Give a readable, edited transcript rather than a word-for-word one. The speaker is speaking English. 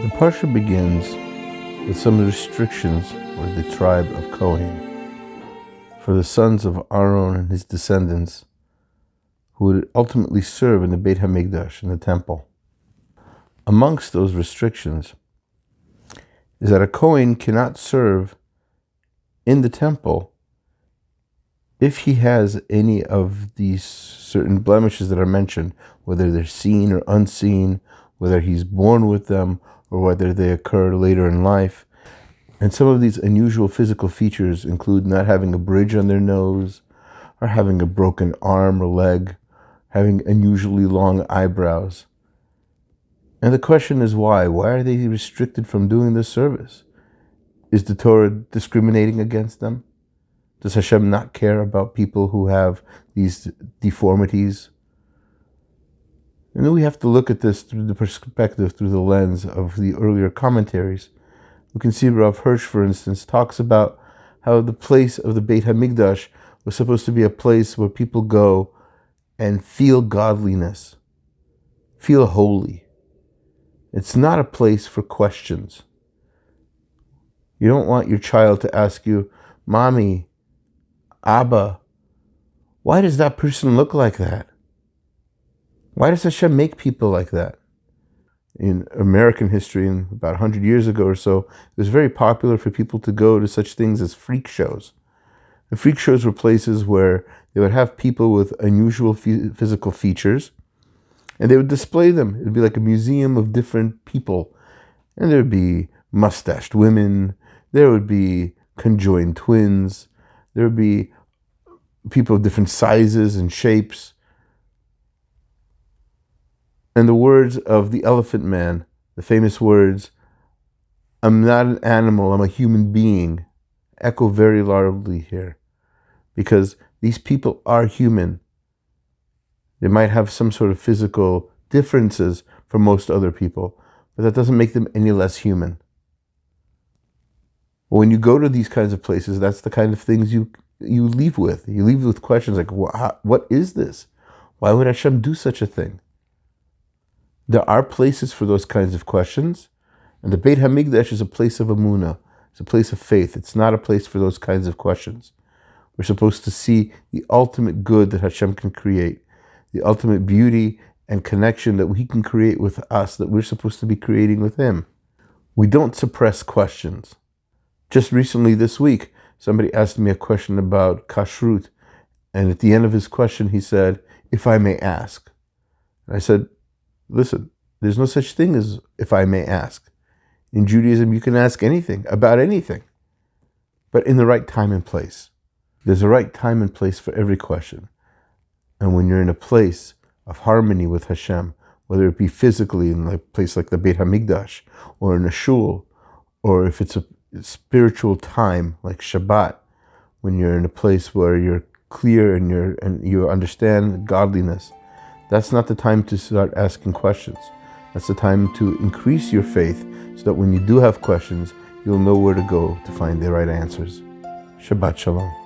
The Parshat begins with some restrictions for the tribe of Kohen, for the sons of Aaron and his descendants, who would ultimately serve in the Beit HaMikdash, in the temple. Amongst those restrictions is that a Kohen cannot serve in the temple if he has any of these certain blemishes that are mentioned, whether they're seen or unseen, whether he's born with them or whether they occur later in life. And some of these unusual physical features include not having a bridge on their nose, or having a broken arm or leg, having unusually long eyebrows. And the question is why? Why are they restricted from doing this service? Is the Torah discriminating against them? Does Hashem not care about people who have these deformities? And then we have to look at this through the perspective, through the lens of the earlier commentaries. We can see Rav Hirsch, for instance, talks about how the place of the Beit HaMikdash was supposed to be a place where people go and feel godliness, feel holy. It's not a place for questions. You don't want your child to ask you, Mommy, Abba, why does that person look like that? Why does Hashem make people like that? In American history, in about 100 years ago or so, it was very popular for people to go to such things as freak shows. The freak shows were places where they would have people with unusual physical features, and they would display them. It would be like a museum of different people. And there would be mustached women, there would be conjoined twins, there would be people of different sizes and shapes. And the words of the Elephant Man, the famous words, "I'm not an animal, I'm a human being," echo very loudly here. Because these people are human. They might have some sort of physical differences from most other people, but that doesn't make them any less human. When you go to these kinds of places, that's the kind of things you leave with. You leave with questions like, what is this? Why would Hashem do such a thing? There are places for those kinds of questions, and the Beit HaMikdash is a place of emunah. It's a place of faith. It's not a place for those kinds of questions. We're supposed to see the ultimate good that Hashem can create, the ultimate beauty and connection that He can create with us, that we're supposed to be creating with Him. We don't suppress questions. Just recently this week, somebody asked me a question about kashrut, and at the end of his question he said, "If I may ask." And I said, listen, there's no such thing as "if I may ask." In Judaism, you can ask anything, about anything, but in the right time and place. There's a right time and place for every question. And when you're in a place of harmony with Hashem, whether it be physically in a place like the Beit HaMikdash, or in a shul, or if it's a spiritual time like Shabbat, when you're in a place where you're clear and you understand godliness, that's not the time to start asking questions. That's the time to increase your faith so that when you do have questions, you'll know where to go to find the right answers. Shabbat Shalom.